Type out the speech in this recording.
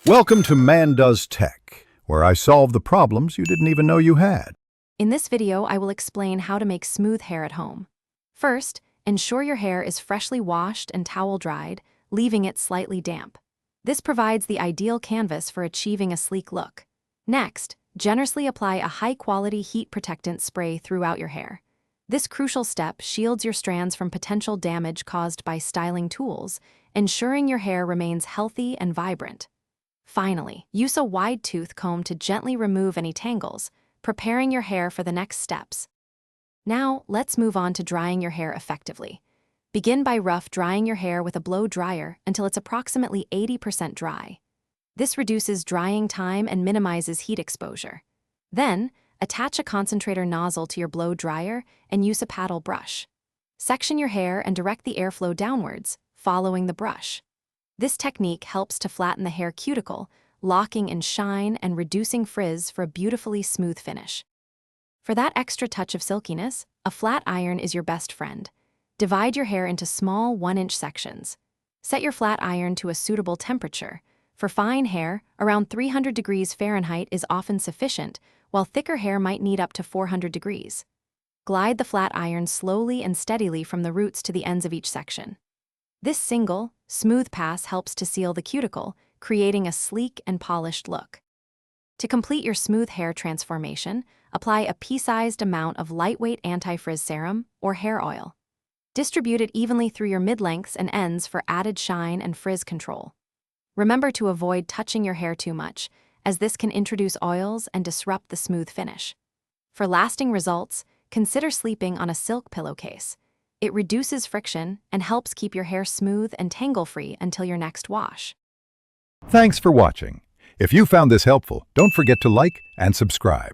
Welcome to Man Does Tech, where I solve the problems you didn't even know you had. In this video, I will explain how to make smooth hair at home. First, ensure your hair is freshly washed and towel dried, leaving it slightly damp. This provides the ideal canvas for achieving a sleek look. Next, generously apply a high-quality heat protectant spray throughout your hair. This crucial step shields your strands from potential damage caused by styling tools, ensuring your hair remains healthy and vibrant. Finally, use a wide-tooth comb to gently remove any tangles, preparing your hair for the next steps. Now, let's move on to drying your hair effectively. Begin by rough drying your hair with a blow dryer until it's approximately 80% dry. This reduces drying time and minimizes heat exposure. Then, attach a concentrator nozzle to your blow dryer and use a paddle brush. Section your hair and direct the airflow downwards, following the brush. This technique helps to flatten the hair cuticle, locking in shine and reducing frizz for a beautifully smooth finish. For that extra touch of silkiness, a flat iron is your best friend. Divide your hair into small 1-inch sections. Set your flat iron to a suitable temperature. For fine hair, around 300 degrees Fahrenheit is often sufficient, while thicker hair might need up to 400 degrees. Glide the flat iron slowly and steadily from the roots to the ends of each section. This single, smooth pass helps to seal the cuticle, creating a sleek and polished look. To complete your smooth hair transformation, apply a pea-sized amount of lightweight anti-frizz serum or hair oil. Distribute it evenly through your mid-lengths and ends for added shine and frizz control. Remember to avoid touching your hair too much, as this can introduce oils and disrupt the smooth finish. For lasting results, consider sleeping on a silk pillowcase. It reduces friction and helps keep your hair smooth and tangle-free until your next wash. Thanks for watching. If you found this helpful, don't forget to like and subscribe.